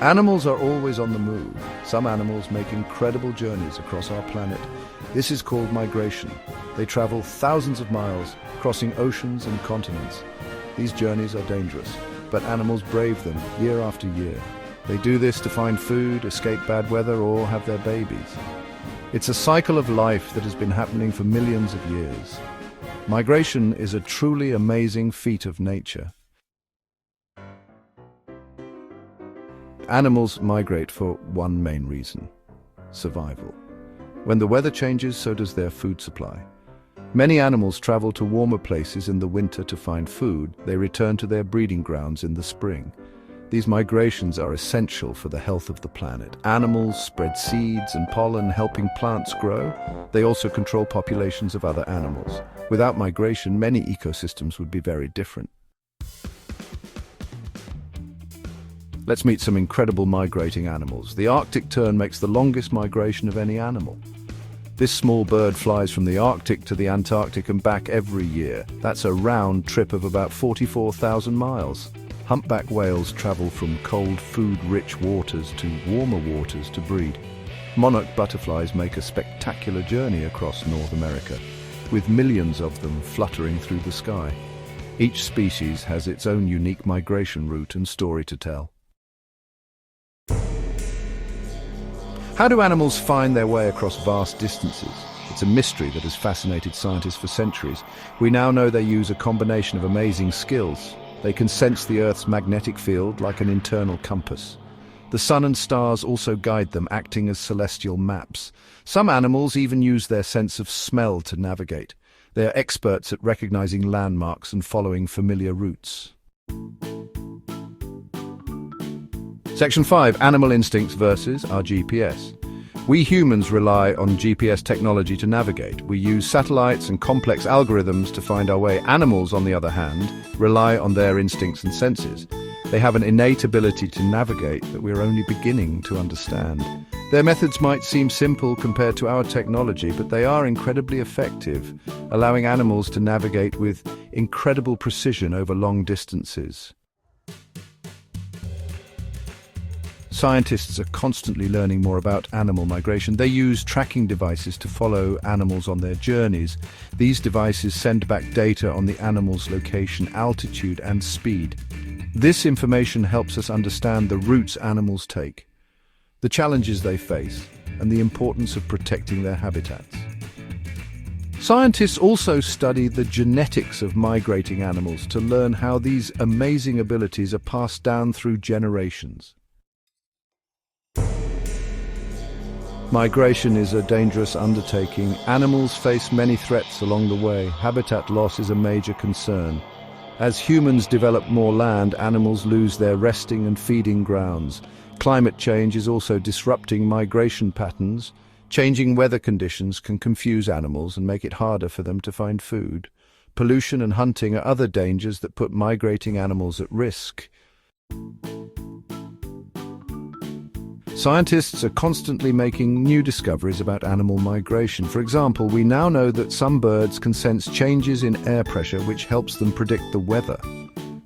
Animals are always on the move. Some animals make incredible journeys across our planet. This is called migration. They travel thousands of miles, crossing oceans and continents. These journeys are dangerous, but animals brave them year after year. They do this to find food, escape bad weather, or have their babies. It's a cycle of life that has been happening for millions of years. Migration is a truly amazing feat of nature. Animals migrate for one main reason: survival. When the weather changes, so does their food supply. Many animals travel to warmer places in the winter to find food. They return to their breeding grounds in the spring. These migrations are essential for the health of the planet. Animals spread seeds and pollen, helping plants grow. They also control populations of other animals. Without migration, many ecosystems would be very different. Let's meet some incredible migrating animals. The Arctic tern makes the longest migration of any animal. This small bird flies from the Arctic to the Antarctic and back every year. That's a round trip of about 44,000 miles. Humpback whales travel from cold, food-rich waters to warmer waters to breed. Monarch butterflies make a spectacular journey across North America, with millions of them fluttering through the sky. Each species has its own unique migration route and story to tell. How do animals find their way across vast distances? It's a mystery that has fascinated scientists for centuries. We now know they use a combination of amazing skills. They can sense the Earth's magnetic field like an internal compass. The sun and stars also guide them, acting as celestial maps. Some animals even use their sense of smell to navigate. They are experts at recognizing landmarks and following familiar routes. Section 5. Animal instincts versus our GPS. We humans rely on GPS technology to navigate. We use satellites and complex algorithms to find our way. Animals, on the other hand, rely on their instincts and senses. They have an innate ability to navigate that we're only beginning to understand. Their methods might seem simple compared to our technology, but they are incredibly effective, allowing animals to navigate with incredible precision over long distances. Scientists are constantly learning more about animal migration. They use tracking devices to follow animals on their journeys. These devices send back data on the animal's location, altitude, and speed. This information helps us understand the routes animals take, the challenges they face, and the importance of protecting their habitats. Scientists also study the genetics of migrating animals to learn how these amazing abilities are passed down through generations. Migration is a dangerous undertaking. Animals face many threats along the way. Habitat loss is a major concern. As humans develop more land, animals lose their resting and feeding grounds. Climate change is also disrupting migration patterns. Changing weather conditions can confuse animals and make it harder for them to find food. Pollution and hunting are other dangers that put migrating animals at risk. Scientists are constantly making new discoveries about animal migration. For example, we now know that some birds can sense changes in air pressure, which helps them predict the weather.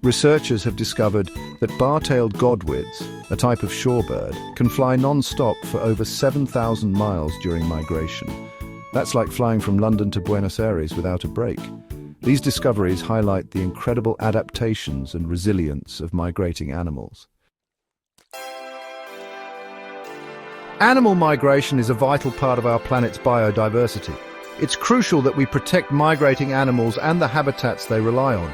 Researchers have discovered that bar-tailed godwits, a type of shorebird, can fly non-stop for over 7,000 miles during migration. That's like flying from London to Buenos Aires without a break. These discoveries highlight the incredible adaptations and resilience of migrating animals. Animal migration is a vital part of our planet's biodiversity. It's crucial that we protect migrating animals and the habitats they rely on.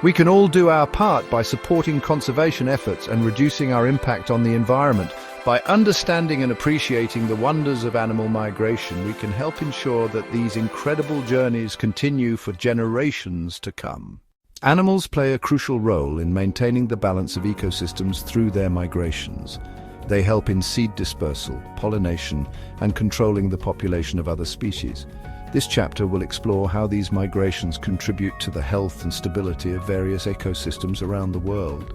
We can all do our part by supporting conservation efforts and reducing our impact on the environment. By understanding and appreciating the wonders of animal migration, we can help ensure that these incredible journeys continue for generations to come. Animals play a crucial role in maintaining the balance of ecosystems through their migrations. They help in seed dispersal, pollination, and controlling the population of other species. This chapter will explore how these migrations contribute to the health and stability of various ecosystems around the world.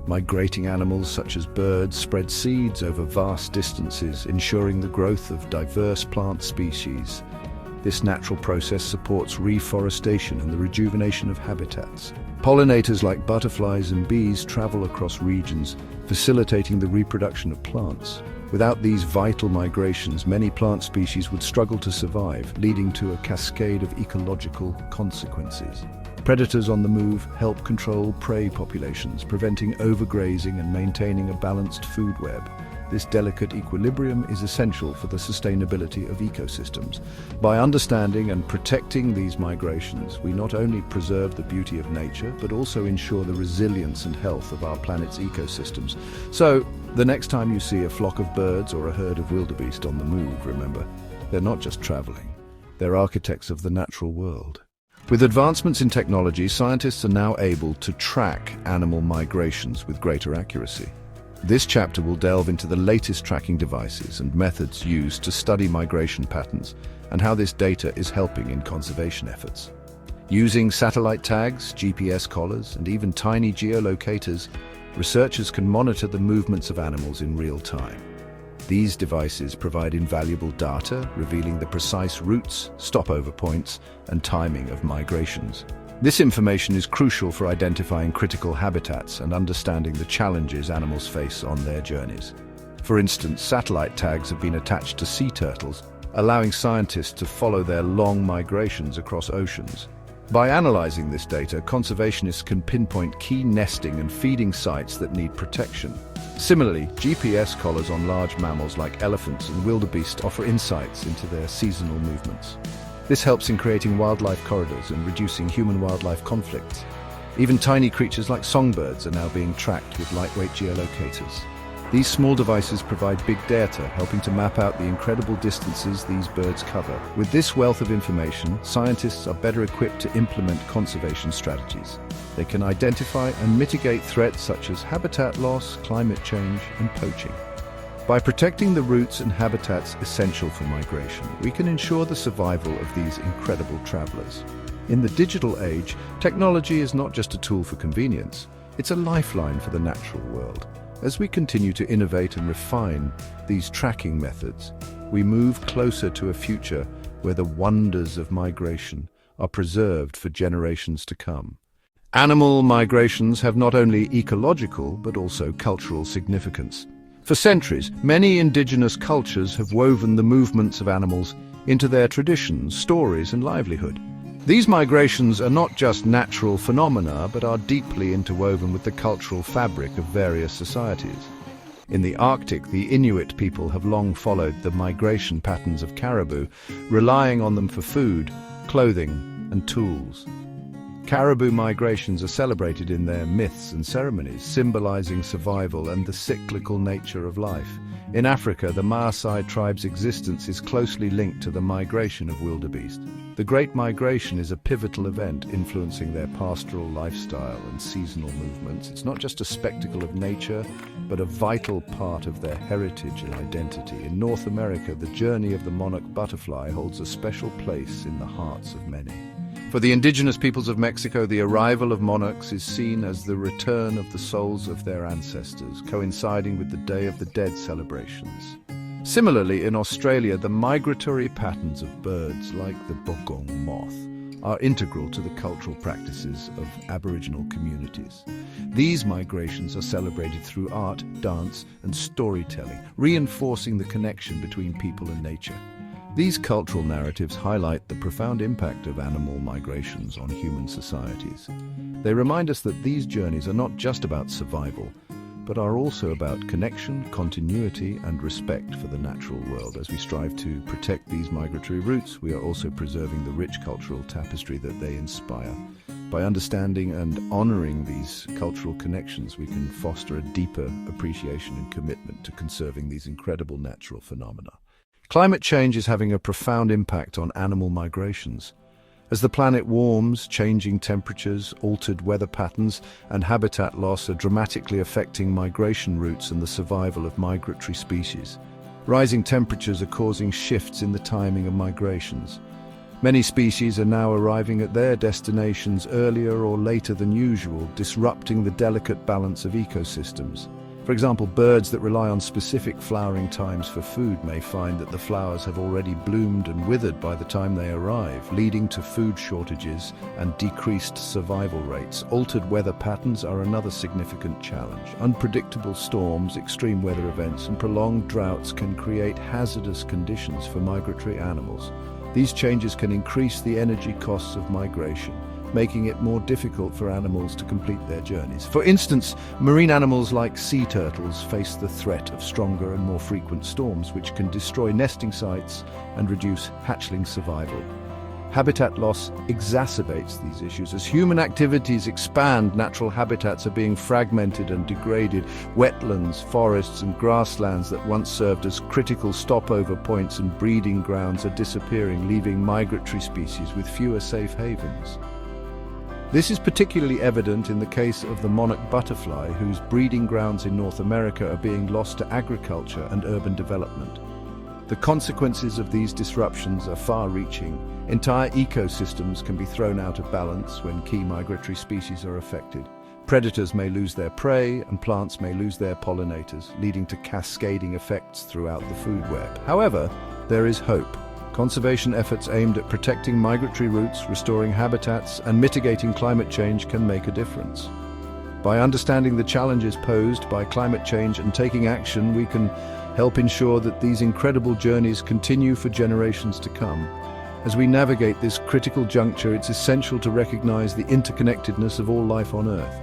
Migrating animals such as birds spread seeds over vast distances, ensuring the growth of diverse plant species. This natural process supports reforestation and the rejuvenation of habitats. Pollinators like butterflies and bees travel across regions, facilitating the reproduction of plants. Without these vital migrations, many plant species would struggle to survive, leading to a cascade of ecological consequences. Predators on the move help control prey populations, preventing overgrazing and maintaining a balanced food web. This delicate equilibrium is essential for the sustainability of ecosystems. By understanding and protecting these migrations, we not only preserve the beauty of nature, but also ensure the resilience and health of our planet's ecosystems. So, the next time you see a flock of birds or a herd of wildebeest on the move, remember, they're not just traveling. They're architects of the natural world. With advancements in technology, scientists are now able to track animal migrations with greater accuracy. This chapter will delve into the latest tracking devices and methods used to study migration patterns and how this data is helping in conservation efforts. Using satellite tags, GPS collars, and even tiny geolocators, researchers can monitor the movements of animals in real time. These devices provide invaluable data, revealing the precise routes, stopover points, and timing of migrations. This information is crucial for identifying critical habitats and understanding the challenges animals face on their journeys. For instance, satellite tags have been attached to sea turtles, allowing scientists to follow their long migrations across oceans. By analyzing this data, conservationists can pinpoint key nesting and feeding sites that need protection. Similarly, GPS collars on large mammals like elephants and wildebeest offer insights into their seasonal movements. This helps in creating wildlife corridors and reducing human-wildlife conflicts. Even tiny creatures like songbirds are now being tracked with lightweight geolocators. These small devices provide big data, helping to map out the incredible distances these birds cover. With this wealth of information, scientists are better equipped to implement conservation strategies. They can identify and mitigate threats such as habitat loss, climate change, and poaching. By protecting the routes and habitats essential for migration, we can ensure the survival of these incredible travelers. In the digital age, technology is not just a tool for convenience, it's a lifeline for the natural world. As we continue to innovate and refine these tracking methods, we move closer to a future where the wonders of migration are preserved for generations to come. Animal migrations have not only ecological but also cultural significance. For centuries, many indigenous cultures have woven the movements of animals into their traditions, stories, and livelihood. These migrations are not just natural phenomena, but are deeply interwoven with the cultural fabric of various societies. In the Arctic, the Inuit people have long followed the migration patterns of caribou, relying on them for food, clothing, and tools. Caribou migrations are celebrated in their myths and ceremonies, symbolizing survival and the cyclical nature of life. In Africa, the Maasai tribe's existence is closely linked to the migration of wildebeest. The Great Migration is a pivotal event influencing their pastoral lifestyle and seasonal movements. It's not just a spectacle of nature, but a vital part of their heritage and identity. In North America, the journey of the monarch butterfly holds a special place in the hearts of many. For the indigenous peoples of Mexico, the arrival of monarchs is seen as the return of the souls of their ancestors, coinciding with the Day of the Dead celebrations. Similarly, in Australia, the migratory patterns of birds like the bogong moth are integral to the cultural practices of Aboriginal communities. These migrations are celebrated through art, dance, and storytelling, reinforcing the connection between people and nature. These cultural narratives highlight the profound impact of animal migrations on human societies. They remind us that these journeys are not just about survival, but are also about connection, continuity, and respect for the natural world. As we strive to protect these migratory routes, we are also preserving the rich cultural tapestry that they inspire. By understanding and honoring these cultural connections, we can foster a deeper appreciation and commitment to conserving these incredible natural phenomena. Climate change is having a profound impact on animal migrations. As the planet warms, changing temperatures, altered weather patterns, and habitat loss are dramatically affecting migration routes and the survival of migratory species. Rising temperatures are causing shifts in the timing of migrations. Many species are now arriving at their destinations earlier or later than usual, disrupting the delicate balance of ecosystems. For example, birds that rely on specific flowering times for food may find that the flowers have already bloomed and withered by the time they arrive, leading to food shortages and decreased survival rates. Altered weather patterns are another significant challenge. Unpredictable storms, extreme weather events, and prolonged droughts can create hazardous conditions for migratory animals. These changes can increase the energy costs of migration, making it more difficult for animals to complete their journeys. For instance, marine animals like sea turtles face the threat of stronger and more frequent storms, which can destroy nesting sites and reduce hatchling survival. Habitat loss exacerbates these issues. As human activities expand, natural habitats are being fragmented and degraded. Wetlands, forests, and grasslands that once served as critical stopover points and breeding grounds are disappearing, leaving migratory species with fewer safe havens. This is particularly evident in the case of the monarch butterfly, whose breeding grounds in North America are being lost to agriculture and urban development. The consequences of these disruptions are far-reaching. Entire ecosystems can be thrown out of balance when key migratory species are affected. Predators may lose their prey, and plants may lose their pollinators, leading to cascading effects throughout the food web. However, there is hope. Conservation efforts aimed at protecting migratory routes, restoring habitats, and mitigating climate change can make a difference. By understanding the challenges posed by climate change and taking action, we can help ensure that these incredible journeys continue for generations to come. As we navigate this critical juncture, it's essential to recognize the interconnectedness of all life on Earth.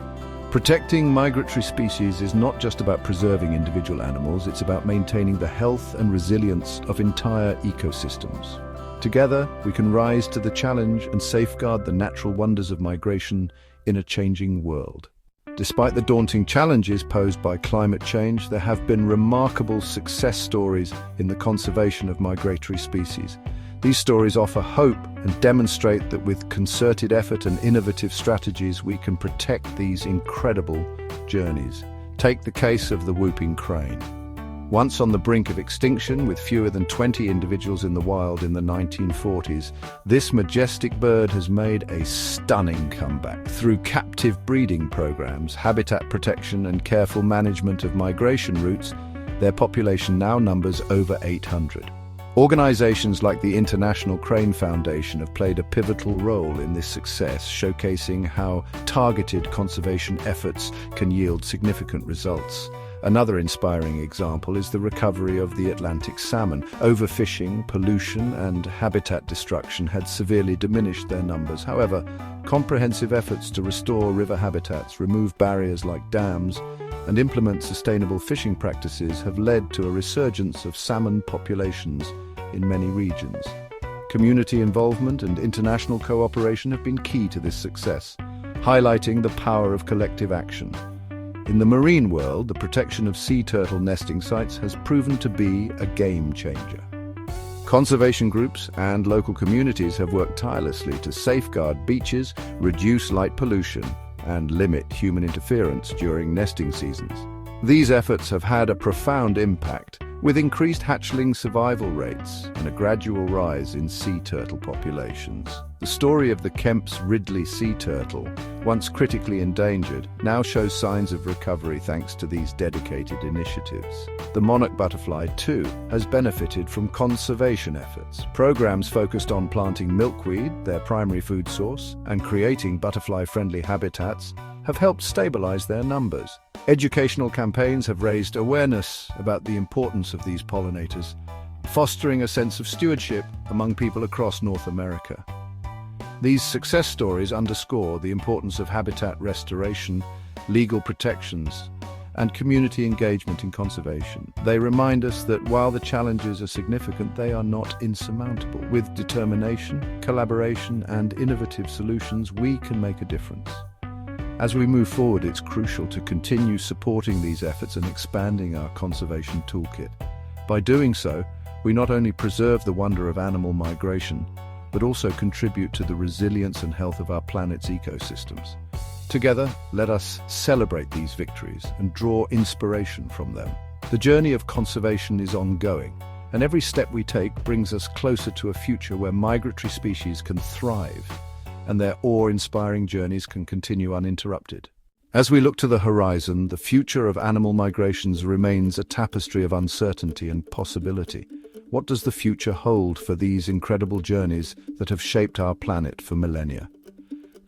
Protecting migratory species is not just about preserving individual animals, it's about maintaining the health and resilience of entire ecosystems. Together, we can rise to the challenge and safeguard the natural wonders of migration in a changing world. Despite the daunting challenges posed by climate change, there have been remarkable success stories in the conservation of migratory species. These stories offer hope and demonstrate that with concerted effort and innovative strategies, we can protect these incredible journeys. Take the case of the whooping crane. Once on the brink of extinction, with fewer than 20 individuals in the wild in the 1940s, this majestic bird has made a stunning comeback. Through captive breeding programs, habitat protection, and careful management of migration routes, their population now numbers over 800. Organizations like the International Crane Foundation have played a pivotal role in this success, showcasing how targeted conservation efforts can yield significant results. Another inspiring example is the recovery of the Atlantic salmon. Overfishing, pollution, and habitat destruction had severely diminished their numbers. However, comprehensive efforts to restore river habitats, remove barriers like dams, and implement sustainable fishing practices have led to a resurgence of salmon populations in many regions. Community involvement and international cooperation have been key to this success, highlighting the power of collective action. In the marine world, the protection of sea turtle nesting sites has proven to be a game changer. Conservation groups and local communities have worked tirelessly to safeguard beaches, reduce light pollution, and limit human interference during nesting seasons. These efforts have had a profound impact, with increased hatchling survival rates and a gradual rise in sea turtle populations. The story of the Kemp's Ridley sea turtle, once critically endangered, now shows signs of recovery thanks to these dedicated initiatives. The monarch butterfly, too, has benefited from conservation efforts. Programs focused on planting milkweed, their primary food source, and creating butterfly-friendly habitats have helped stabilize their numbers. Educational campaigns have raised awareness about the importance of these pollinators, fostering a sense of stewardship among people across North America. These success stories underscore the importance of habitat restoration, legal protections, and community engagement in conservation. They remind us that while the challenges are significant, they are not insurmountable. With determination, collaboration, and innovative solutions, we can make a difference. As we move forward, it's crucial to continue supporting these efforts and expanding our conservation toolkit. By doing so, we not only preserve the wonder of animal migration, but also contribute to the resilience and health of our planet's ecosystems. Together, let us celebrate these victories and draw inspiration from them. The journey of conservation is ongoing, and every step we take brings us closer to a future where migratory species can thrive and their awe-inspiring journeys can continue uninterrupted. As we look to the horizon, the future of animal migrations remains a tapestry of uncertainty and possibility. What does the future hold for these incredible journeys that have shaped our planet for millennia?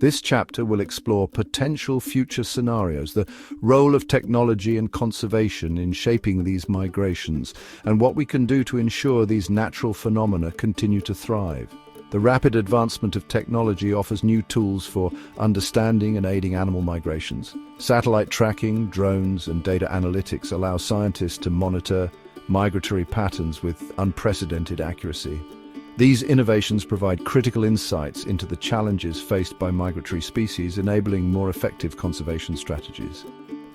This chapter will explore potential future scenarios, the role of technology and conservation in shaping these migrations, and what we can do to ensure these natural phenomena continue to thrive. The rapid advancement of technology offers new tools for understanding and aiding animal migrations. Satellite tracking, drones, and data analytics allow scientists to monitor migratory patterns with unprecedented accuracy. These innovations provide critical insights into the challenges faced by migratory species, enabling more effective conservation strategies.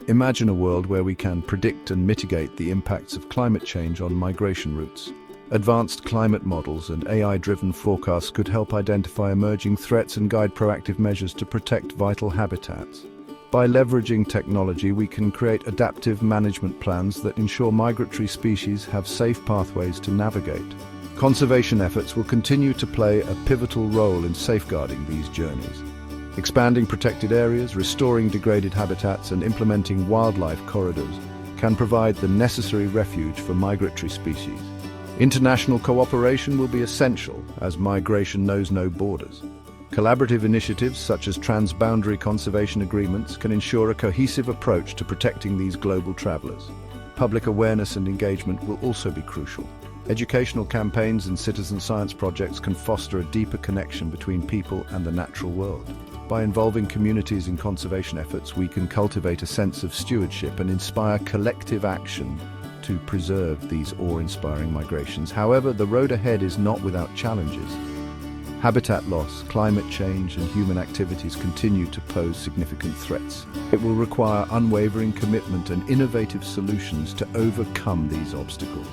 Imagine a world where we can predict and mitigate the impacts of climate change on migration routes. Advanced climate models and AI-driven forecasts could help identify emerging threats and guide proactive measures to protect vital habitats. By leveraging technology, we can create adaptive management plans that ensure migratory species have safe pathways to navigate. Conservation efforts will continue to play a pivotal role in safeguarding these journeys. Expanding protected areas, restoring degraded habitats, and implementing wildlife corridors can provide the necessary refuge for migratory species. International cooperation will be essential as migration knows no borders. Collaborative initiatives such as transboundary conservation agreements can ensure a cohesive approach to protecting these global travelers. Public awareness and engagement will also be crucial. Educational campaigns and citizen science projects can foster a deeper connection between people and the natural world. By involving communities in conservation efforts, we can cultivate a sense of stewardship and inspire collective action to preserve these awe-inspiring migrations. However, the road ahead is not without challenges. Habitat loss, climate change, and human activities continue to pose significant threats. It will require unwavering commitment and innovative solutions to overcome these obstacles.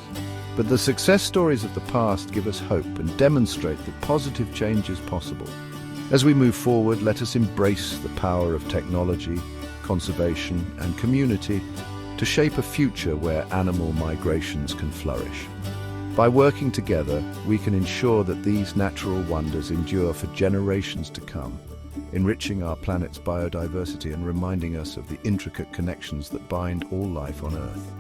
But the success stories of the past give us hope and demonstrate that positive change is possible. As we move forward, let us embrace the power of technology, conservation, and community to shape a future where animal migrations can flourish. By working together, we can ensure that these natural wonders endure for generations to come, enriching our planet's biodiversity and reminding us of the intricate connections that bind all life on Earth.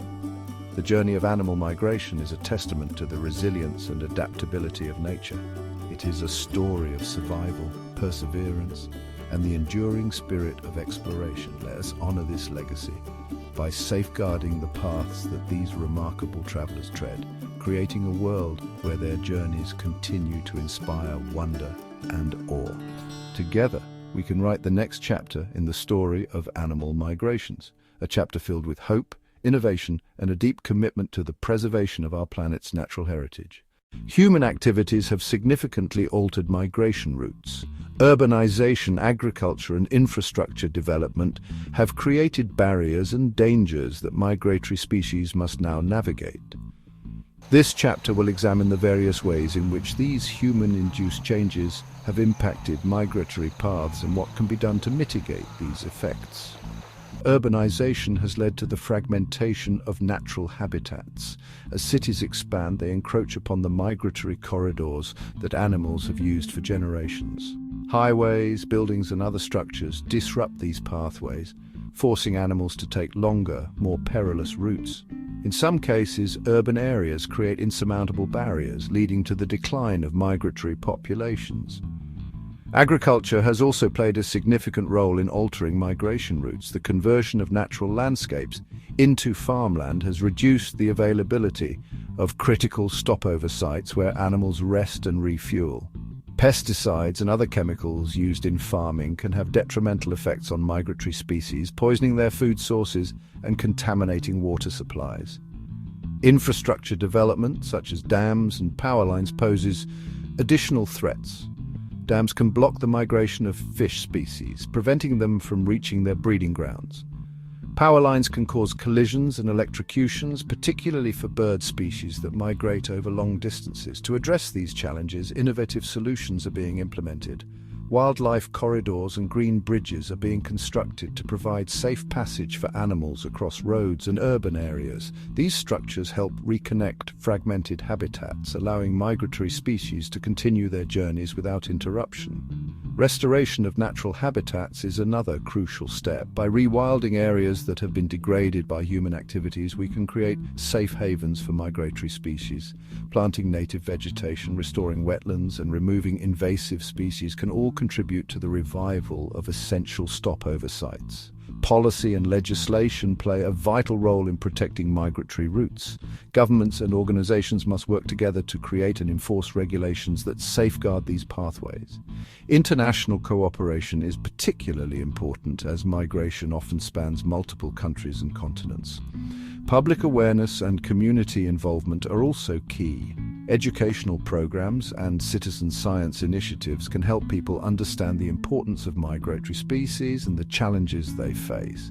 The journey of animal migration is a testament to the resilience and adaptability of nature. It is a story of survival, perseverance, and the enduring spirit of exploration. Let us honor this legacy by safeguarding the paths that these remarkable travelers tread, creating a world where their journeys continue to inspire wonder and awe. Together, we can write the next chapter in the story of animal migrations, a chapter filled with hope, innovation, and a deep commitment to the preservation of our planet's natural heritage. Human activities have significantly altered migration routes. Urbanization, agriculture, and infrastructure development have created barriers and dangers that migratory species must now navigate. This chapter will examine the various ways in which these human-induced changes have impacted migratory paths and what can be done to mitigate these effects. Urbanization has led to the fragmentation of natural habitats. As cities expand, they encroach upon the migratory corridors that animals have used for generations. Highways, buildings, and other structures disrupt these pathways, forcing animals to take longer, more perilous routes. In some cases, urban areas create insurmountable barriers, leading to the decline of migratory populations. Agriculture has also played a significant role in altering migration routes. The conversion of natural landscapes into farmland has reduced the availability of critical stopover sites where animals rest and refuel. Pesticides and other chemicals used in farming can have detrimental effects on migratory species, poisoning their food sources and contaminating water supplies. Infrastructure development, such as dams and power lines, poses additional threats. Dams can block the migration of fish species, preventing them from reaching their breeding grounds. Power lines can cause collisions and electrocutions, particularly for bird species that migrate over long distances. To address these challenges, innovative solutions are being implemented. Wildlife corridors and green bridges are being constructed to provide safe passage for animals across roads and urban areas. These structures help reconnect fragmented habitats, allowing migratory species to continue their journeys without interruption. Restoration of natural habitats is another crucial step. By rewilding areas that have been degraded by human activities, we can create safe havens for migratory species. Planting native vegetation, restoring wetlands, and removing invasive species can all contribute to the revival of essential stopover sites. Policy and legislation play a vital role in protecting migratory routes. Governments and organizations must work together to create and enforce regulations that safeguard these pathways. International cooperation is particularly important as migration often spans multiple countries and continents. Public awareness and community involvement are also key. Educational programs and citizen science initiatives can help people understand the importance of migratory species and the challenges they face.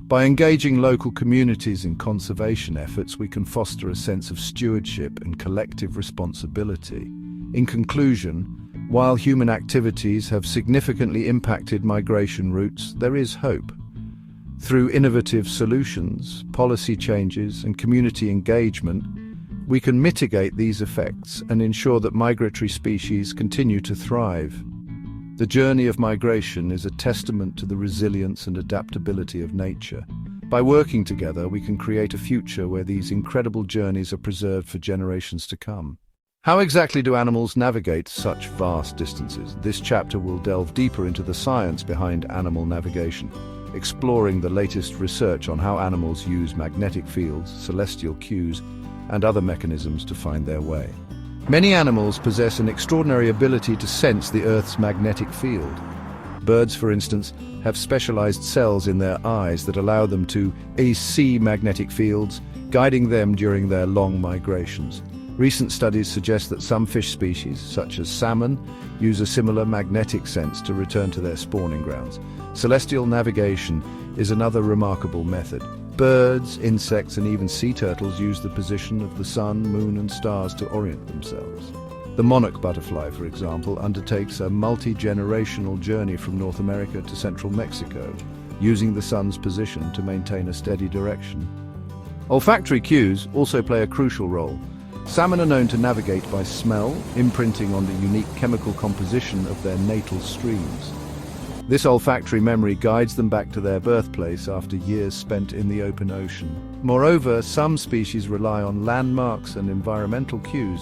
By engaging local communities in conservation efforts, we can foster a sense of stewardship and collective responsibility. In conclusion, while human activities have significantly impacted migration routes, there is hope. Through innovative solutions, policy changes, and community engagement, we can mitigate these effects and ensure that migratory species continue to thrive. The journey of migration is a testament to the resilience and adaptability of nature. By working together, we can create a future where these incredible journeys are preserved for generations to come. How exactly do animals navigate such vast distances? This chapter will delve deeper into the science behind animal navigation, exploring the latest research on how animals use magnetic fields, celestial cues, and other mechanisms to find their way. Many animals possess an extraordinary ability to sense the Earth's magnetic field. Birds, for instance, have specialized cells in their eyes that allow them to see magnetic fields, guiding them during their long migrations. Recent studies suggest that some fish species, such as salmon, use a similar magnetic sense to return to their spawning grounds. Celestial navigation is another remarkable method. Birds, insects, and even sea turtles use the position of the sun, moon, and stars to orient themselves. The monarch butterfly, for example, undertakes a multi-generational journey from North America to central Mexico, using the sun's position to maintain a steady direction. Olfactory cues also play a crucial role. Salmon are known to navigate by smell, imprinting on the unique chemical composition of their natal streams. This olfactory memory guides them back to their birthplace after years spent in the open ocean. Moreover, some species rely on landmarks and environmental cues.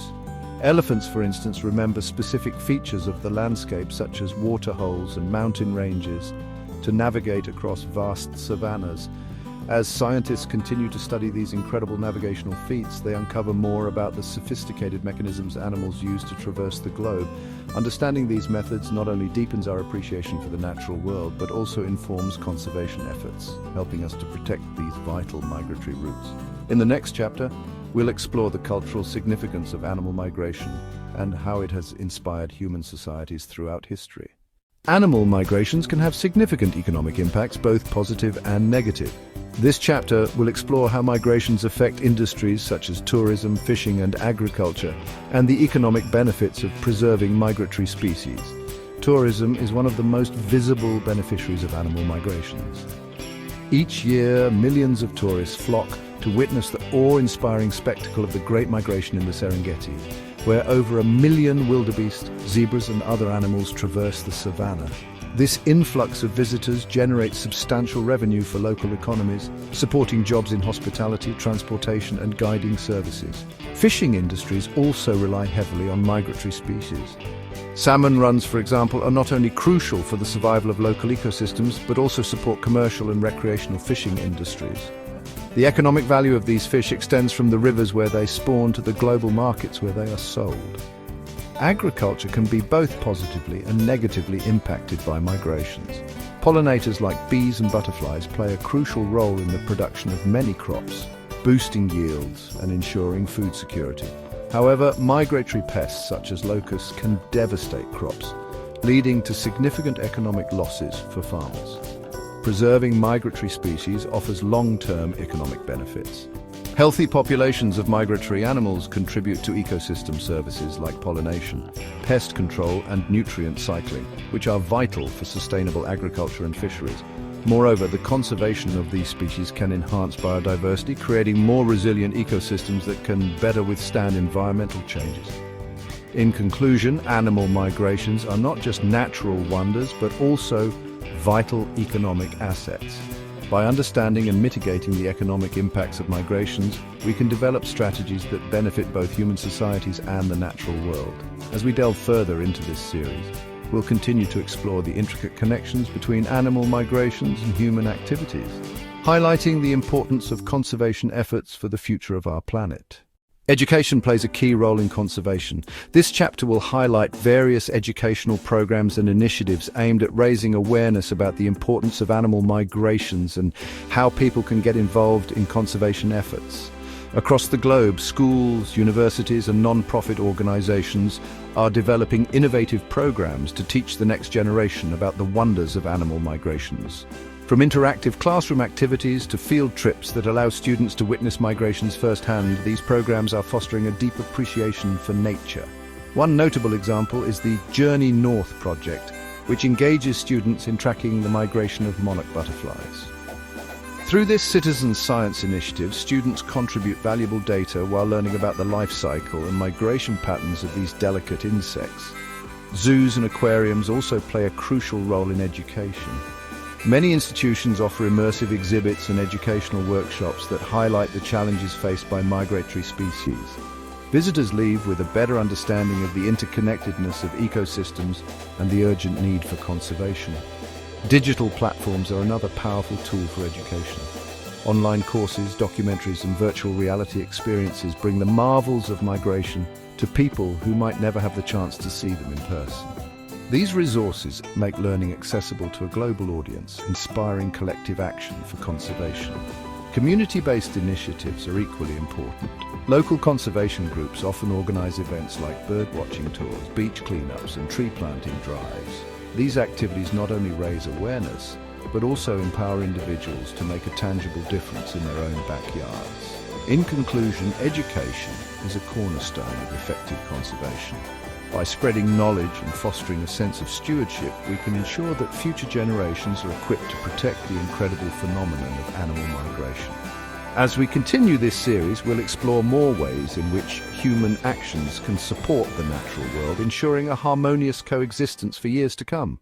Elephants, for instance, remember specific features of the landscape, such as waterholes and mountain ranges, to navigate across vast savannas. As scientists continue to study these incredible navigational feats, they uncover more about the sophisticated mechanisms animals use to traverse the globe. Understanding these methods not only deepens our appreciation for the natural world, but also informs conservation efforts, helping us to protect these vital migratory routes. In the next chapter, we'll explore the cultural significance of animal migration and how it has inspired human societies throughout history. Animal migrations can have significant economic impacts, both positive and negative. This chapter will explore how migrations affect industries such as tourism, fishing, and agriculture, and the economic benefits of preserving migratory species. Tourism is one of the most visible beneficiaries of animal migrations. Each year, millions of tourists flock to witness the awe-inspiring spectacle of the Great Migration in the Serengeti, where over 1 million wildebeest, zebras, and other animals traverse the savanna. This influx of visitors generates substantial revenue for local economies, supporting jobs in hospitality, transportation, and guiding services. Fishing industries also rely heavily on migratory species. Salmon runs, for example, are not only crucial for the survival of local ecosystems, but also support commercial and recreational fishing industries. The economic value of these fish extends from the rivers where they spawn to the global markets where they are sold. Agriculture can be both positively and negatively impacted by migrations. Pollinators like bees and butterflies play a crucial role in the production of many crops, boosting yields and ensuring food security. However, migratory pests such as locusts can devastate crops, leading to significant economic losses for farmers. Preserving migratory species offers long-term economic benefits. Healthy populations of migratory animals contribute to ecosystem services like pollination, pest control, and nutrient cycling, which are vital for sustainable agriculture and fisheries. Moreover, the conservation of these species can enhance biodiversity, creating more resilient ecosystems that can better withstand environmental changes. In conclusion, animal migrations are not just natural wonders, but also vital economic assets. By understanding and mitigating the economic impacts of migrations, we can develop strategies that benefit both human societies and the natural world. As we delve further into this series, we'll continue to explore the intricate connections between animal migrations and human activities, highlighting the importance of conservation efforts for the future of our planet. Education plays a key role in conservation. This chapter will highlight various educational programs and initiatives aimed at raising awareness about the importance of animal migrations and how people can get involved in conservation efforts. Across the globe, schools, universities, and non-profit organizations are developing innovative programs to teach the next generation about the wonders of animal migrations. From interactive classroom activities to field trips that allow students to witness migrations firsthand, these programs are fostering a deep appreciation for nature. One notable example is the Journey North project, which engages students in tracking the migration of monarch butterflies. Through this citizen science initiative, students contribute valuable data while learning about the life cycle and migration patterns of these delicate insects. Zoos and aquariums also play a crucial role in education. Many institutions offer immersive exhibits and educational workshops that highlight the challenges faced by migratory species. Visitors leave with a better understanding of the interconnectedness of ecosystems and the urgent need for conservation. Digital platforms are another powerful tool for education. Online courses, documentaries, and virtual reality experiences bring the marvels of migration to people who might never have the chance to see them in person. These resources make learning accessible to a global audience, inspiring collective action for conservation. Community-based initiatives are equally important. Local conservation groups often organize events like bird-watching tours, beach cleanups, and tree planting drives. These activities not only raise awareness, but also empower individuals to make a tangible difference in their own backyards. In conclusion, education is a cornerstone of effective conservation. By spreading knowledge and fostering a sense of stewardship, we can ensure that future generations are equipped to protect the incredible phenomenon of animal migration. As we continue this series, we'll explore more ways in which human actions can support the natural world, ensuring a harmonious coexistence for years to come.